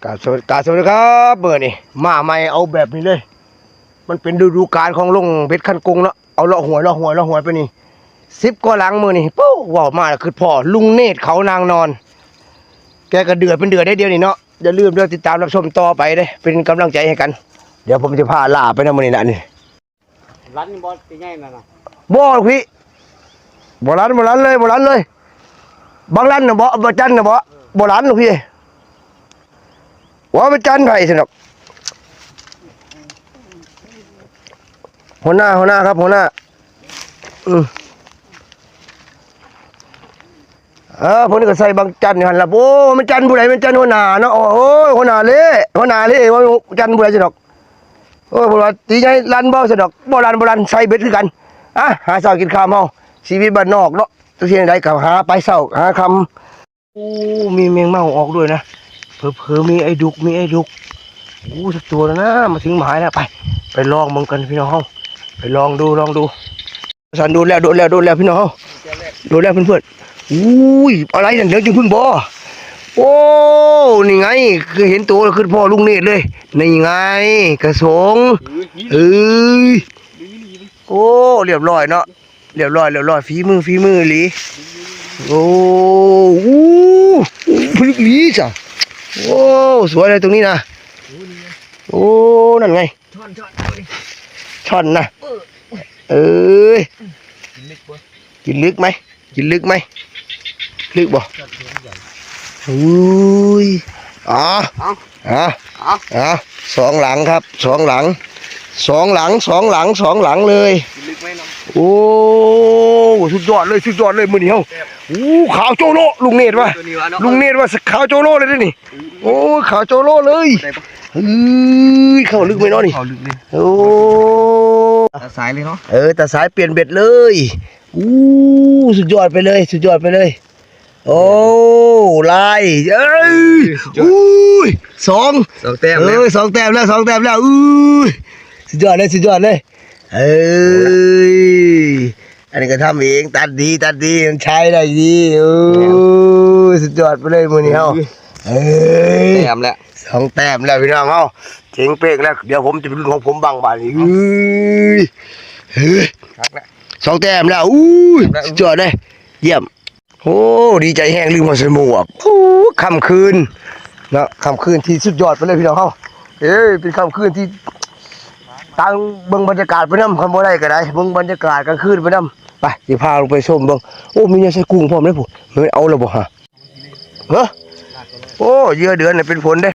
กาสวัสดีครับเบอร์นี่มาใหม่เอาแบบนี้เลยมันเป็นฤดูกาลของลุงเพชรคันกงเนาะเอาเลาะหวยไปนี่10 กว่าหลังมือนี่ปู้ว้าวมาแล้วคือพ่อลุงเนตรเขานางนอนแกก็เดือดเป็นเดือดได้เดียวนี่เนาะอย่าลืมเด้อติดตามรับชมต่อไปเด้เป็นกำลังใจให้กันเดี๋ยวผมจะพาล่าไปนะมือนี่นะนี่ร้านบอสเป็นไงนั่นน่ะบ่พี่บ่ร้านเลยบางร้านน่ะบ่จันน่ะบ่ร้านลูกพี่ว่าไปจันไผ่สินอกหัวหน้าครับหัวหน้าพวกนี้ก็ใส่บางจันอยู่หันละโอ้มันจันผู้ใดมันจันหัวหน้าเนาะโอ้ยหัวหน้าเละว่าจันผู้ใดสินอกโอ้ยบ่ว่าตีใหญ่ลั่นบ่สินอกบ่ลั่นใส่เบ็ดคือกันหาเช้ากินข้าวเฮาชีวิตบ้านนอกเนาะทุกสิ่งใดก็หาไปเช้าหาค่ำโอ้มีแมงเม่าออกด้วยนะเผลอมีไอ้ดุกโอ้สักตัวแล้วนะมาถึงหมายแล้วไปลองมึงกันพี่น้องไปลองดูสันโดนแล้วพี่น้องโดนแล้วเพื่อนอุ้ยอะไรนั่นเดี๋ยวจึงพึ่งบ่โอ้นี่ไงคือเห็นตัวคือพ่อลุงเนตรเลยนี่ไงกระสงโอ้เรียบร้อยเนาะเรียบร้อยฝีมือหลีโอ้พลิกหลีจ้ะโอ้สวยเลยตรงนี้นะโอ้นั่นไงช่อนนะกินลึกไหมลึกบ่อุ้ยสองหลังครับสองหลังเลยโอ้สุดยอดเลยมือนี้เฮาโอ้ขาวโจโลลุงเนตรว่าขาวโจโลเลยนี่โอ้ขาวโจโลเลยเข้าลึกไหมเนาะนี่โอ้ตาสายเลยเนาะตาสายเปลี่ยนเบ็ดเลยสุดยอดไปเลยโอ้ลายสองแต้มแล้ว2 แต้มแล้วสุดยอดเลยอันนี้ก็ทำเองตัดดีมันใช้ได้ดีสุดยอดไปเลยมือนี้เฮาแต้มแล้ว2 แต้มแล้วพี่น้องเฮาเจ๋งเป๊กแล้วเดี๋ยวผมจะเป็นของผมบางบาทนี่2 แต้มแล้วสุดยอดเลยเยี่ยมโอ้ดีใจแห้งลืมมาใส่หมวกค่ำคืนนะค่ำคืนที่สุดยอดไปเลยพี่น้องเฮาเป็นค่ำคืนที่ตั้งเบิ่งบรรยากาศไปนำคันบ่ได้ก็ได้เบิ่งบรรยากาศกลางคืนไปนำไปสิพาลงไปชมเบิ่งโอ้มีเนี่ยใส่กุ้งพร้อมเลยผู้มันเอาแล้วบ่ฮะโอ้เหยื่อเดือนน่ะเป็นผลเด้